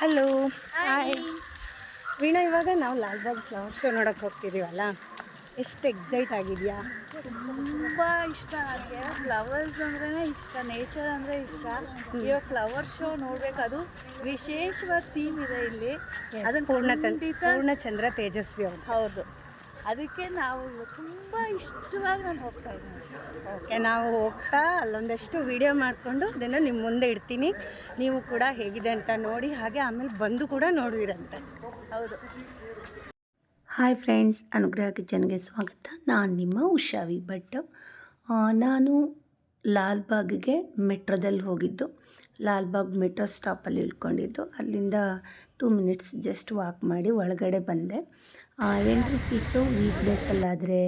Hello hi Veena, ಇವಾಗ ನಾವು Lalbagh flower show ನೋಡೋಕೆ ಹೋಗ್ತಿದ್ದೀವಲ್ಲ, ಎಷ್ಟು ಎಕ್ಸೈಟ್ ಆಗಿದೆಯಾ? ತುಂಬ ಇಷ್ಟ ನನಗೆ. ಫ್ಲವರ್ಸ್ ಅಂದ್ರೆ ಇಷ್ಟ, ನೇಚರ್ ಅಂದರೆ ಇಷ್ಟ. ಇವಾಗ ಫ್ಲವರ್ ಶೋ ನೋಡ್ಬೇಕು, ಅದು ವಿಶೇಷವಾದ ಥೀಮ್ ಇದೆ ಇಲ್ಲಿ. ಅದನ್ನು ಪೂರ್ಣಚಂದ್ರ ತೇಜಸ್ವಿ ಅವರು. ಹೌದು, ಅದಕ್ಕೆ ನಾವು ತುಂಬ ಇಷ್ಟವಾಗಿ ನಾನು ಹೋಗ್ತಾ ಇದ್ದೀನಿ. ಓಕೆ, ನಾವು ಹೋಗ್ತಾ ಅಲ್ಲೊಂದಷ್ಟು ವಿಡಿಯೋ ಮಾಡಿಕೊಂಡು ಅದನ್ನು ನಿಮ್ಮ ಮುಂದೆ ಇಡ್ತೀನಿ. ನೀವು ಕೂಡ ಹೇಗಿದೆ ಅಂತ ನೋಡಿ, ಹಾಗೆ ಆಮೇಲೆ ಬಂದು ಕೂಡ ನೋಡುವಿರಂತೆ. ಹೌದು. ಹಾಯ್ ಫ್ರೆಂಡ್ಸ್, ಅನುಗ್ರಹ ಕಿಚನ್ಗೆ ಸ್ವಾಗತ. ನಾನು ನಿಮ್ಮ ಉಷಾವಿ ಭಟ್. ನಾನು ಲಾಲ್ಬಾಗ್ಗೆ ಮೆಟ್ರೋದಲ್ಲಿ ಹೋಗಿದ್ದು. ಲಾಲ್ಬಾಗ್ ಮೆಟ್ರೋ ಸ್ಟಾಪಲ್ಲಿ ಇಳ್ಕೊಂಡಿದ್ದು. ಅಲ್ಲಿಂದ 2 ಮಿನಿಟ್ಸ್ ಜಸ್ಟ್ ವಾಕ್ ಮಾಡಿ ಒಳಗಡೆ ಬಂದೆ. ಎಂಟ್ರಿ ಫೀಸು ವೀಕ್ ಡೇಸಲ್ಲಾದರೆ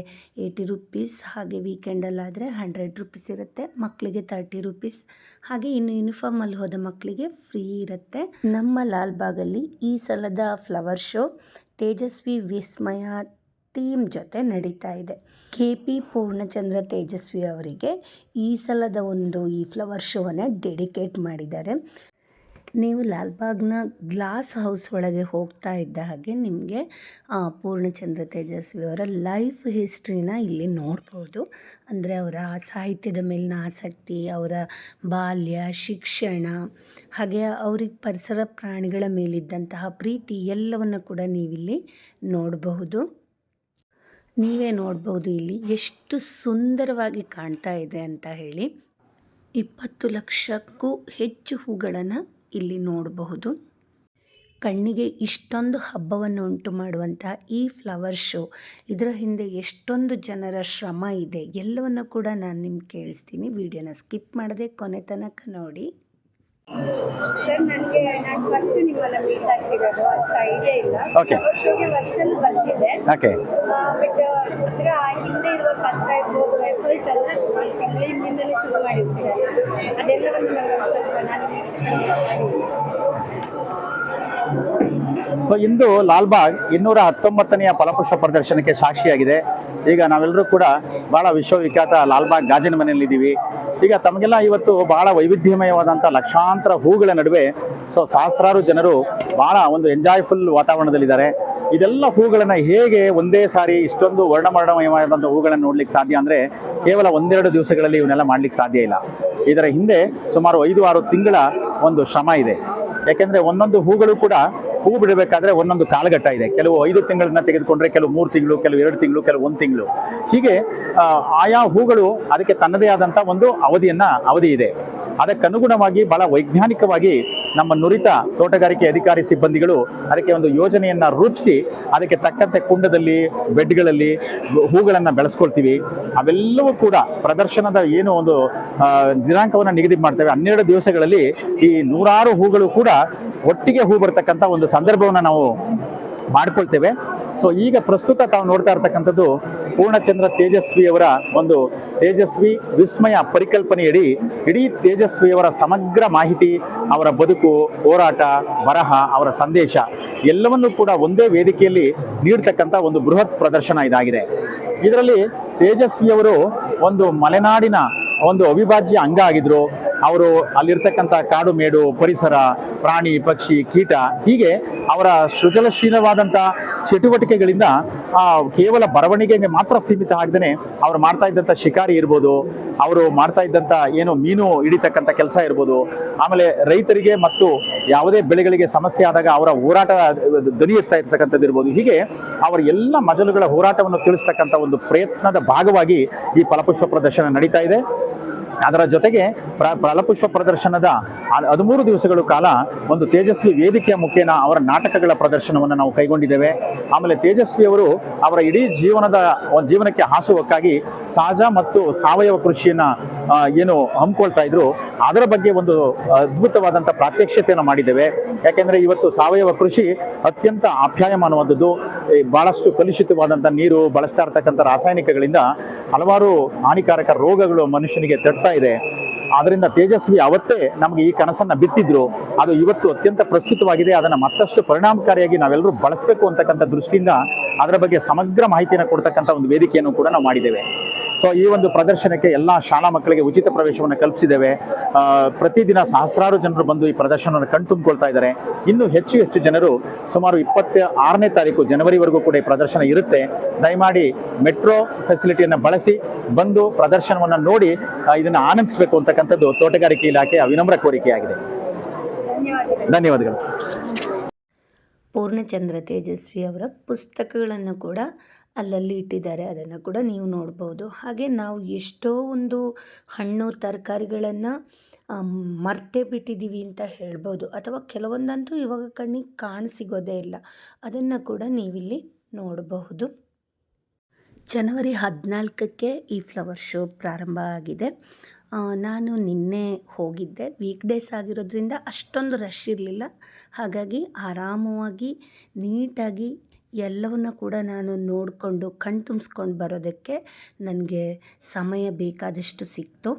80 ರುಪೀಸ್, ಹಾಗೆ ವೀಕೆಂಡಲ್ಲಾದರೆ 100 ರುಪೀಸ್ ಇರುತ್ತೆ. ಮಕ್ಕಳಿಗೆ 30 ರುಪೀಸ್, ಹಾಗೆ ಇನ್ನು ಯೂನಿಫಾರ್ಮಲ್ಲಿ ಹೋದ ಮಕ್ಕಳಿಗೆ ಫ್ರೀ ಇರುತ್ತೆ. ನಮ್ಮ ಲಾಲ್ಬಾಗಲ್ಲಿ ಈ ಸಲದ ಫ್ಲವರ್ ಶೋ ತೇಜಸ್ವಿ ವಿಸ್ಮಯ ಥೀಮ್ ಜೊತೆ ನಡೀತಾ ಇದೆ. KP ಪೂರ್ಣಚಂದ್ರ ತೇಜಸ್ವಿ ಅವರಿಗೆ ಈ ಸಲದ ಈ ಫ್ಲವರ್ ಶೋವನ್ನು ಡೆಡಿಕೇಟ್ ಮಾಡಿದ್ದಾರೆ. ನೀವು ಲಾಲ್ಬಾಗ್ನ ಗ್ಲಾಸ್ ಹೌಸ್ ಒಳಗೆ ಹೋಗ್ತಾ ಇದ್ದ ಹಾಗೆ ನಿಮಗೆ ಪೂರ್ಣಚಂದ್ರ ತೇಜಸ್ವಿ ಅವರ ಲೈಫ್ ಹಿಸ್ಟ್ರಿನ ಇಲ್ಲಿ ನೋಡ್ಬೋದು. ಅಂದರೆ ಅವರ ಸಾಹಿತ್ಯದ ಮೇಲಿನ ಆಸಕ್ತಿ, ಅವರ ಬಾಲ್ಯ, ಶಿಕ್ಷಣ, ಹಾಗೆ ಅವ್ರಿಗೆ ಪರಿಸರ ಪ್ರಾಣಿಗಳ ಮೇಲಿದ್ದಂತಹ ಪ್ರೀತಿ ಎಲ್ಲವನ್ನು ಕೂಡ ನೀವಿಲ್ಲಿ ನೋಡಬಹುದು. ನೀವೇ ನೋಡ್ಬೋದು ಇಲ್ಲಿ ಎಷ್ಟು ಸುಂದರವಾಗಿ ಕಾಣ್ತಾ ಇದೆ ಅಂತ ಹೇಳಿ. 20 ಲಕ್ಷಕ್ಕೂ ಹೆಚ್ಚು ಹೂಗಳನ್ನು ಇಲ್ಲಿ ನೋಡಬಹುದು. ಕಣ್ಣಿಗೆ ಇಷ್ಟೊಂದು ಹಬ್ಬವನ್ನು ಉಂಟು ಮಾಡುವಂಥ ಈ ಫ್ಲವರ್ ಶೋ, ಇದರ ಹಿಂದೆ ಎಷ್ಟೊಂದು ಜನರ ಶ್ರಮ ಇದೆ ಎಲ್ಲವನ್ನು ಕೂಡ ನಾನು ನಿಮ್ಗೆ ಕೇಳಿಸ್ತೀನಿ. ವಿಡಿಯೋನ ಸ್ಕಿಪ್ ಮಾಡದೆ ಕೊನೆ ತನಕ ನೋಡಿ. ಸರ್, ನಾನು ಫಸ್ಟ್ ನಿಮ್ಮನ್ನ ಮೀಟ್ ಆಗ್ತಿರೋದು, ಅಷ್ಟು ಐಡಿಯಾ ಇಲ್ಲ. ಫ್ಲವರ್ ಶೋಗೆ ವರ್ಷನ್ ಬಂದಿದೆ. ಬಟ್ ಅಂದ್ರೆ ಆ ಹಿಂದೆ ಇರುವ ಕಷ್ಟ ಇರ್ಬೋದು, ಎಫರ್ಟ್ ಎಲ್ಲ ತಿಂಗಳ ಹಿಂದಿಂದಲೇ ಶುರು ಮಾಡಿರ್ತೀರಲ್ಲ, ಅದೆಲ್ಲವನ್ನು ನನಗೆ ಸ್ವಲ್ಪ ನಾನು ಸೊ ಇಂದು ಲಾಲ್ಬಾಗ್ 219ನೇ ಫಲಪುಷ್ಪ ಪ್ರದರ್ಶನಕ್ಕೆ ಸಾಕ್ಷಿಯಾಗಿದೆ. ಈಗ ನಾವೆಲ್ಲರೂ ಕೂಡ ಬಹಳ ವಿಶ್ವವಿಖ್ಯಾತ ಲಾಲ್ಬಾಗ್ ಗಾಜಿನ ಮನೆಯಲ್ಲಿದ್ದೀವಿ. ಈಗ ತಮಗೆಲ್ಲ ಇವತ್ತು ಬಹಳ ವೈವಿಧ್ಯಮಯವಾದಂಥ ಲಕ್ಷಾಂತರ ಹೂಗಳ ನಡುವೆ ಸಹಸ್ರಾರು ಜನರು ಬಹಳ ಒಂದು ಎಂಜಾಯ್ಫುಲ್ ವಾತಾವರಣದಲ್ಲಿದ್ದಾರೆ. ಇದೆಲ್ಲ ಹೂಗಳನ್ನು ಹೇಗೆ ಒಂದೇ ಸಾರಿ ಇಷ್ಟೊಂದು ವರ್ಣಮಯವಾದಂಥ ಹೂಗಳನ್ನು ನೋಡ್ಲಿಕ್ಕೆ ಸಾಧ್ಯ ಅಂದರೆ ಕೇವಲ 1-2 ದಿವಸಗಳಲ್ಲಿ ಇವನ್ನೆಲ್ಲ ಮಾಡ್ಲಿಕ್ಕೆ ಸಾಧ್ಯ ಇಲ್ಲ. ಇದರ ಹಿಂದೆ ಸುಮಾರು 5-6 ತಿಂಗಳ ಒಂದು ಶ್ರಮ ಇದೆ. ಯಾಕೆಂದರೆ ಒಂದೊಂದು ಹೂಗಳು ಕೂಡ ಹೂ ಬಿಡಬೇಕಾದ್ರೆ ಒಂದೊಂದು ಕಾಲಘಟ್ಟ ಇದೆ. ಕೆಲವು 5 ತಿಂಗಳನ್ನ ತೆಗೆದುಕೊಂಡ್ರೆ, ಕೆಲವು 3 ತಿಂಗಳು, ಕೆಲವು 2 ತಿಂಗಳು, ಕೆಲವು 1 ತಿಂಗಳು, ಹೀಗೆ ಆಯಾ ಹೂಗಳು ಅದಕ್ಕೆ ತನ್ನದೇ ಆದಂಥ ಒಂದು ಅವಧಿ ಇದೆ. ಅದಕ್ಕನುಗುಣವಾಗಿ ಬಹಳ ವೈಜ್ಞಾನಿಕವಾಗಿ ನಮ್ಮ ನುರಿತ ತೋಟಗಾರಿಕೆ ಅಧಿಕಾರಿ ಸಿಬ್ಬಂದಿಗಳು ಅದಕ್ಕೆ ಒಂದು ಯೋಜನೆಯನ್ನು ರೂಪಿಸಿ ಅದಕ್ಕೆ ತಕ್ಕಂತೆ ಕುಂಡದಲ್ಲಿ, ಬೆಡ್ಗಳಲ್ಲಿ ಹೂಗಳನ್ನು ಬೆಳೆಸ್ಕೊಳ್ತೀವಿ. ಅವೆಲ್ಲವೂ ಕೂಡ ಪ್ರದರ್ಶನದ ಏನು ಒಂದು ದಿನಾಂಕವನ್ನು ನಿಗದಿ ಮಾಡ್ತೇವೆ. 12 ದಿವಸಗಳಲ್ಲಿ ಈ 100 ಹೂಗಳು ಕೂಡ ಒಟ್ಟಿಗೆ ಹೂ ಬರ್ತಕ್ಕಂಥ ಒಂದು ಸಂದರ್ಭವನ್ನು ನಾವು ಮಾಡ್ಕೊಳ್ತೇವೆ. ಸೊ ಈಗ ಪ್ರಸ್ತುತ ತಾವು ನೋಡ್ತಾ ಇರ್ತಕ್ಕಂಥದ್ದು ಪೂರ್ಣಚಂದ್ರ ತೇಜಸ್ವಿಯವರ ಒಂದು ತೇಜಸ್ವಿ ವಿಸ್ಮಯ ಪರಿಕಲ್ಪನೆಯಡಿ ಇಡೀ ತೇಜಸ್ವಿಯವರ ಸಮಗ್ರ ಮಾಹಿತಿ, ಅವರ ಬದುಕು, ಹೋರಾಟ, ಬರಹ, ಅವರ ಸಂದೇಶ ಎಲ್ಲವನ್ನೂ ಕೂಡ ಒಂದೇ ವೇದಿಕೆಯಲ್ಲಿ ನೀಡ್ತಕ್ಕಂಥ ಒಂದು ಬೃಹತ್ ಪ್ರದರ್ಶನ ಇದಾಗಿದೆ. ಇದರಲ್ಲಿ ತೇಜಸ್ವಿಯವರು ಒಂದು ಮಲೆನಾಡಿನ ಒಂದು ಅವಿಭಾಜ್ಯ ಅಂಗ ಆಗಿದ್ರು. ಅವರು ಅಲ್ಲಿರ್ತಕ್ಕಂಥ ಕಾಡು ಮೇಡು, ಪರಿಸರ, ಪ್ರಾಣಿ, ಪಕ್ಷಿ, ಕೀಟ, ಹೀಗೆ ಅವರ ಸೃಜನಶೀಲವಾದಂಥ ಚಟುವಟಿಕೆಗಳಿಂದ ಕೇವಲ ಬರವಣಿಗೆಗೆ ಮಾತ್ರ ಸೀಮಿತ ಆಗದೇನೆ ಅವರು ಮಾಡ್ತಾ ಇದ್ದಂಥ ಶಿಕಾರಿ ಇರ್ಬೋದು, ಅವರು ಮಾಡ್ತಾ ಇದ್ದಂಥ ಏನು ಮೀನು ಹಿಡಿತಕ್ಕಂಥ ಕೆಲಸ ಇರ್ಬೋದು, ಆಮೇಲೆ ರೈತರಿಗೆ ಮತ್ತು ಯಾವುದೇ ಬೆಳೆಗಳಿಗೆ ಸಮಸ್ಯೆ ಆದಾಗ ಅವರ ಹೋರಾಟ ಧ್ವನಿ ಎತ್ತಾ ಇರ್ತಕ್ಕಂಥದ್ದು ಇರ್ಬೋದು. ಹೀಗೆ ಅವರ ಎಲ್ಲ ಮಜಲುಗಳ ಹೋರಾಟವನ್ನು ತಿಳಿಸ್ತಕ್ಕಂಥ ಒಂದು ಪ್ರಯತ್ನದ ಭಾಗವಾಗಿ ಈ ಫಲಪುಷ್ಪ ಪ್ರದರ್ಶನ ನಡೀತಾ ಇದೆ. ಅದರ ಜೊತೆಗೆ ಫಲಪುಷ್ಪ ಪ್ರದರ್ಶನದ 13 ದಿವಸಗಳ ಕಾಲ ಒಂದು ತೇಜಸ್ವಿ ವೇದಿಕೆಯ ಮುಖೇನ ಅವರ ನಾಟಕಗಳ ಪ್ರದರ್ಶನವನ್ನು ನಾವು ಕೈಗೊಂಡಿದ್ದೇವೆ. ಆಮೇಲೆ ತೇಜಸ್ವಿಯವರು ಅವರ ಇಡೀ ಜೀವನಕ್ಕೆ ಹಾಸುವಕ್ಕಾಗಿ ಸಹಜ ಮತ್ತು ಸಾವಯವ ಕೃಷಿಯನ್ನು ಏನು ಹಮ್ಮಿಕೊಳ್ತಾ ಇದ್ರು, ಅದರ ಬಗ್ಗೆ ಒಂದು ಅದ್ಭುತವಾದಂಥ ಪ್ರಾತ್ಯಕ್ಷತೆಯನ್ನು ಮಾಡಿದ್ದೇವೆ. ಯಾಕೆಂದರೆ ಇವತ್ತು ಸಾವಯವ ಕೃಷಿ ಅತ್ಯಂತ ಆಪ್ಯಾಯಮಾನವಾದದ್ದು. ಬಹಳಷ್ಟು ಕಲುಷಿತವಾದಂಥ ನೀರು, ಬಳಸ್ತಾ ಇರ್ತಕ್ಕಂಥ ರಾಸಾಯನಿಕಗಳಿಂದ ಹಲವಾರು ಹಾನಿಕಾರಕ ರೋಗಗಳು ಮನುಷ್ಯನಿಗೆ ತಟ್ತಾ ಇದೆ. ಆದ್ರಿಂದ ತೇಜಸ್ವಿ ಅವತ್ತೇ ನಮಗೆ ಈ ಕನಸನ್ನ ಬಿತ್ತಿದ್ರು. ಅದು ಇವತ್ತು ಅತ್ಯಂತ ಪ್ರಸ್ತುತವಾಗಿದೆ. ಅದನ್ನು ಮತ್ತಷ್ಟು ಪರಿಣಾಮಕಾರಿಯಾಗಿ ನಾವೆಲ್ಲರೂ ಬಳಸಬೇಕು ಅಂತಕ್ಕಂಥ ದೃಷ್ಟಿಯಿಂದ ಅದರ ಬಗ್ಗೆ ಸಮಗ್ರ ಮಾಹಿತಿಯನ್ನು ಕೊಡ್ತಕ್ಕಂಥ ಒಂದು ವೇದಿಕೆಯನ್ನು ಕೂಡ ನಾವು ಮಾಡಿದ್ದೇವೆ. ಸೊ ಈ ಒಂದು ಪ್ರದರ್ಶನಕ್ಕೆ ಎಲ್ಲ ಶಾಲಾ ಮಕ್ಕಳಿಗೆ ಉಚಿತ ಪ್ರವೇಶವನ್ನು ಕಲ್ಪಿಸಿದ್ದೇವೆ. ಪ್ರತಿದಿನ ಸಹಸ್ರಾರು ಜನರು ಬಂದು ಈ ಪ್ರದರ್ಶನವನ್ನು ಕಣ್ತುಂಬಿಕೊಳ್ತಾ ಇದ್ದಾರೆ. ಇನ್ನು ಹೆಚ್ಚು ಹೆಚ್ಚು ಜನರು ಸುಮಾರು 26ನೇ ತಾರೀಕು ಜನವರಿವರೆಗೂ ಕೂಡ ಈ ಪ್ರದರ್ಶನ ಇರುತ್ತೆ. ದಯಮಾಡಿ ಮೆಟ್ರೋ ಫೆಸಿಲಿಟಿಯನ್ನು ಬಳಸಿ ಬಂದು ಪ್ರದರ್ಶನವನ್ನು ನೋಡಿ ಇದನ್ನು ಆನಂದಿಸಬೇಕು ಅಂತಕ್ಕಂಥದ್ದು ತೋಟಗಾರಿಕೆ ಇಲಾಖೆಯ ವಿನಮ್ರ ಕೋರಿಕೆಯಾಗಿದೆ. ಧನ್ಯವಾದಗಳು. ಪೂರ್ಣಚಂದ್ರ ತೇಜಸ್ವಿ ಅವರ ಪುಸ್ತಕಗಳನ್ನು ಕೂಡ ಅಲ್ಲಲ್ಲಿ ಇಟ್ಟಿದ್ದಾರೆ, ಅದನ್ನು ಕೂಡ ನೀವು ನೋಡ್ಬೋದು. ಹಾಗೆ ನಾವು ಎಷ್ಟೋ ಒಂದು ಹಣ್ಣು ತರಕಾರಿಗಳನ್ನು ಮರ್ತೇ ಬಿಟ್ಟಿದ್ದೀವಿ ಅಂತ ಹೇಳ್ಬೋದು, ಅಥವಾ ಕೆಲವೊಂದಂತೂ ಇವಾಗ ಕಣ್ಣಿಗೆ ಕಾಣಸಿಗೋದೇ ಇಲ್ಲ, ಅದನ್ನು ಕೂಡ ನೀವಿಲ್ಲಿ ನೋಡಬಹುದು. ಜನವರಿ 14ಕ್ಕೆ ಈ ಫ್ಲವರ್ ಶೋ ಪ್ರಾರಂಭ ಆಗಿದೆ. ನಾನು ನಿನ್ನೆ ಹೋಗಿದ್ದೆ. ವೀಕ್ ಡೇಸ್ ಆಗಿರೋದ್ರಿಂದ ಅಷ್ಟೊಂದು ರಶ್ ಇರಲಿಲ್ಲ. ಹಾಗಾಗಿ ಆರಾಮವಾಗಿ ನೀಟಾಗಿ ಎಲ್ಲವನ್ನು ಕೂಡ ನಾನು ನೋಡಿಕೊಂಡು ಕಣ್ತುಂಬಿಸ್ಕೊಂಡು ಬರೋದಕ್ಕೆ ನನಗೆ ಸಮಯ ಬೇಕಾದಷ್ಟು ಸಿಕ್ತು.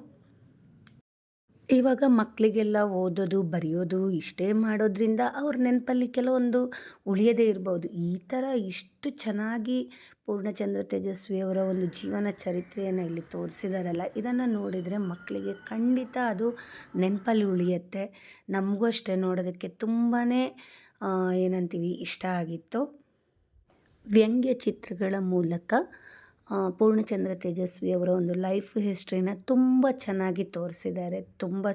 ಇವಾಗ ಮಕ್ಕಳಿಗೆಲ್ಲ ಓದೋದು ಬರೆಯೋದು ಇಷ್ಟೇ ಮಾಡೋದ್ರಿಂದ ಅವ್ರ ನೆನಪಲ್ಲಿ ಕೆಲವೊಂದು ಉಳಿಯದೇ ಇರ್ಬೋದು. ಈ ಥರ ಇಷ್ಟು ಚೆನ್ನಾಗಿ ಪೂರ್ಣಚಂದ್ರ ತೇಜಸ್ವಿ ಅವರ ಒಂದು ಜೀವನ ಚರಿತ್ರೆಯನ್ನು ಇಲ್ಲಿ ತೋರಿಸಿದಾರಲ್ಲ, ಇದನ್ನು ನೋಡಿದರೆ ಮಕ್ಕಳಿಗೆ ಖಂಡಿತ ಅದು ನೆನಪಲ್ಲಿ ಉಳಿಯುತ್ತೆ. ನಮಗೂ ಅಷ್ಟೇ ನೋಡೋದಕ್ಕೆ ತುಂಬಾ ಏನಂತೀವಿ ಇಷ್ಟ ಆಗಿತ್ತು. ವ್ಯಂಗ್ಯ ಚಿತ್ರಗಳ ಮೂಲಕ ಪೂರ್ಣಚಂದ್ರ ತೇಜಸ್ವಿ ಅವರ ಒಂದು ಲೈಫ್ ಹಿಸ್ಟ್ರಿನ ತುಂಬ ಚೆನ್ನಾಗಿ ತೋರಿಸಿದ್ದಾರೆ. ತುಂಬಾ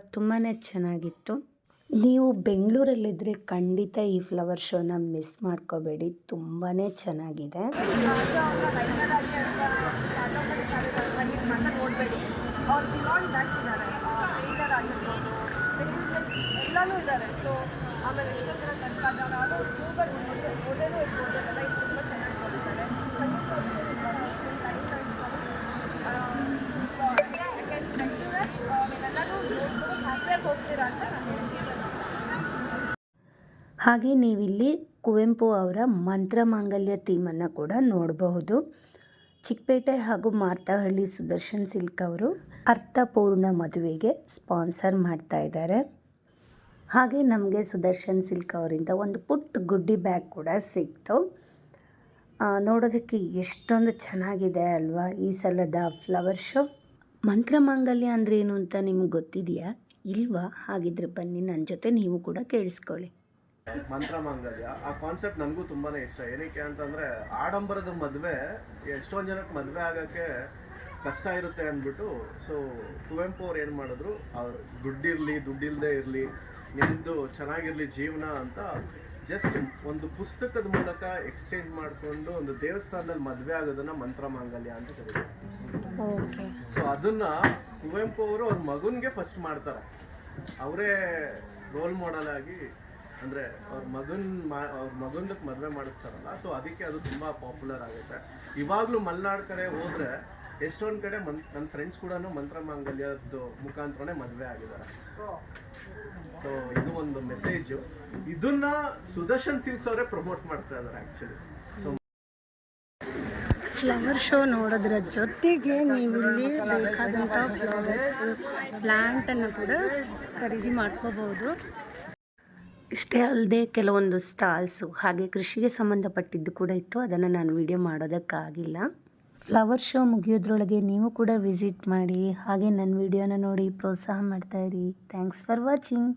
ಚೆನ್ನಾಗಿತ್ತು. ನೀವು ಬೆಂಗಳೂರಲ್ಲಿದ್ದರೆ ಖಂಡಿತ ಈ ಫ್ಲವರ್ ಶೋನ ಮಿಸ್ ಮಾಡ್ಕೋಬೇಡಿ, ತುಂಬಾ ಚೆನ್ನಾಗಿದೆ. ಎಲ್ಲನೂ ಇದ್ದಾರೆ. ಸೊ ಆಮೇಲೆ ಎಷ್ಟೊಂದು ಜನ ಕನ್ಕಾಜಾನ ಓದೇನೂ ಇರ್ಬೋದು, ಅದೆಲ್ಲ ಇದು ತುಂಬ ಚೆನ್ನಾಗಿ ತೋರಿಸ್ತಾರೆ. ಹಾಗೆ ನೀವಿಲ್ಲಿ ಕುವೆಂಪು ಅವರ ಮಂತ್ರಮಾಂಗಲ್ಯ ಥೀಮನ್ನು ಕೂಡ ನೋಡಬಹುದು. ಚಿಕ್ಕಪೇಟೆ ಹಾಗೂ ಮಾರ್ತಾಹಳ್ಳಿ ಸುದರ್ಶನ್ ಸಿಲ್ಕ್ ಅವರು ಅರ್ಥಪೂರ್ಣ ಮದುವೆಗೆ ಸ್ಪಾನ್ಸರ್ ಮಾಡ್ತಾ ಇದ್ದಾರೆ. ಹಾಗೆ ನಮಗೆ ಸುದರ್ಶನ್ ಸಿಲ್ಕ್ ಅವರಿಂದ ಒಂದು ಪುಟ್ಟ ಗುಡ್ಡಿ ಬ್ಯಾಗ್ ಕೂಡ ಸಿಕ್ತು. ನೋಡೋದಕ್ಕೆ ಎಷ್ಟೊಂದು ಚೆನ್ನಾಗಿದೆ ಅಲ್ವಾ ಈ ಸಲದ ಫ್ಲವರ್ ಶೋ. ಮಂತ್ರಮಾಂಗಲ್ಯ ಅಂದರೆ ಏನು ಅಂತ ನಿಮಗೆ ಗೊತ್ತಿದೆಯಾ ಇಲ್ವಾ? ಹಾಗಿದ್ರೆ ಬನ್ನಿ ನನ್ನ ಜೊತೆ ನೀವು ಕೂಡ ಕೇಳಿಸ್ಕೊಳ್ಳಿ. ಮಂತ್ರಮಾಂಗಲ್ಯ ಆ ಕಾನ್ಸೆಪ್ಟ್ ನನಗೂ ತುಂಬಾ ಇಷ್ಟ. ಏನಕ್ಕೆ ಅಂತಂದರೆ ಆಡಂಬರದ ಮದುವೆ ಎಷ್ಟೊಂದು ಜನಕ್ಕೆ ಮದುವೆ ಆಗೋಕ್ಕೆ ಕಷ್ಟ ಇರುತ್ತೆ ಅಂದ್ಬಿಟ್ಟು, ಸೊ ಕುವೆಂಪು ಅವ್ರು ಏನು ಮಾಡಿದ್ರು, ಅವ್ರು ದುಡ್ಡಿರಲಿ ದುಡ್ಡಿಲ್ಲದೆ ಇರಲಿ ನಿಮ್ಮದು ಚೆನ್ನಾಗಿರಲಿ ಜೀವನ ಅಂತ ಜಸ್ಟ್ ಒಂದು ಪುಸ್ತಕದ ಮೂಲಕ ಎಕ್ಸ್ಚೇಂಜ್ ಮಾಡಿಕೊಂಡು ಒಂದು ದೇವಸ್ಥಾನದಲ್ಲಿ ಮದುವೆ ಆಗೋದನ್ನ ಮಂತ್ರಮಾಂಗಲ್ಯ ಅಂತ ಕರೀತಾರೆ. ಸೊ ಅದನ್ನ ಕುವೆಂಪು ಅವರು ಅವ್ರ ಮಗನಿಗೆ ಫಸ್ಟ್ ಮಾಡ್ತಾರೆ. ಅವರೇ ರೋಲ್ ಮಾಡೆಲ್ ಆಗಿ, ಅಂದರೆ ಅವ್ರ ಮಗಂದಕ್ಕೆ ಮದುವೆ ಮಾಡಿಸ್ತಾರಲ್ಲ, ಸೊ ಅದಕ್ಕೆ ಅದು ತುಂಬ ಪಾಪ್ಯುಲರ್ ಆಗುತ್ತೆ. ಇವಾಗಲೂ ಮಲೆನಾಡು ಕಡೆ ಹೋದರೆ ಎಷ್ಟೊಂದು ಕಡೆ ನನ್ನ ಫ್ರೆಂಡ್ಸ್ ಕೂಡ ಮಂತ್ರಮಾಂಗಲ್ಯದ ಮುಖಾಂತರನೇ ಮದುವೆ ಆಗಿದ್ದಾರೆ. ಸೊ ಇದು ಒಂದು ಮೆಸೇಜು. ಇದನ್ನ ಸುದರ್ಶನ್ ಸಿಲ್ಕ್ಸ್ ಅವರೇ ಪ್ರಮೋಟ್ ಮಾಡ್ತಾ ಇದ್ದಾರೆ ಆ್ಯಕ್ಚುಲಿ. ಸೊ ಫ್ಲವರ್ ಶೋ ನೋಡೋದ್ರ ಜೊತೆಗೆ ನೀವಿಲ್ಲಿ ಬೇಕಾದಂಥ ಫ್ಲವರ್ಸ್ ಪ್ಲ್ಯಾಂಟನ್ನು ಕೂಡ ಖರೀದಿ ಮಾಡ್ಕೋಬೋದು. ಇಷ್ಟೇ ಅಲ್ಲದೆ ಕೆಲವೊಂದು ಸ್ಟಾಲ್ಸು ಹಾಗೆ ಕೃಷಿಗೆ ಸಂಬಂಧಪಟ್ಟಿದ್ದು ಕೂಡ ಇತ್ತು, ಅದನ್ನು ನಾನು ವಿಡಿಯೋ ಮಾಡೋದಕ್ಕಾಗಿಲ್ಲ. ಫ್ಲವರ್ ಶೋ ಮುಗಿಯೋದ್ರೊಳಗೆ ನೀವು ಕೂಡ ವಿಸಿಟ್ ಮಾಡಿ, ಹಾಗೆ ನನ್ನ ವಿಡಿಯೋನ ನೋಡಿ ಪ್ರೋತ್ಸಾಹ ಮಾಡ್ತಾಯಿರಿ. Thanks for watching.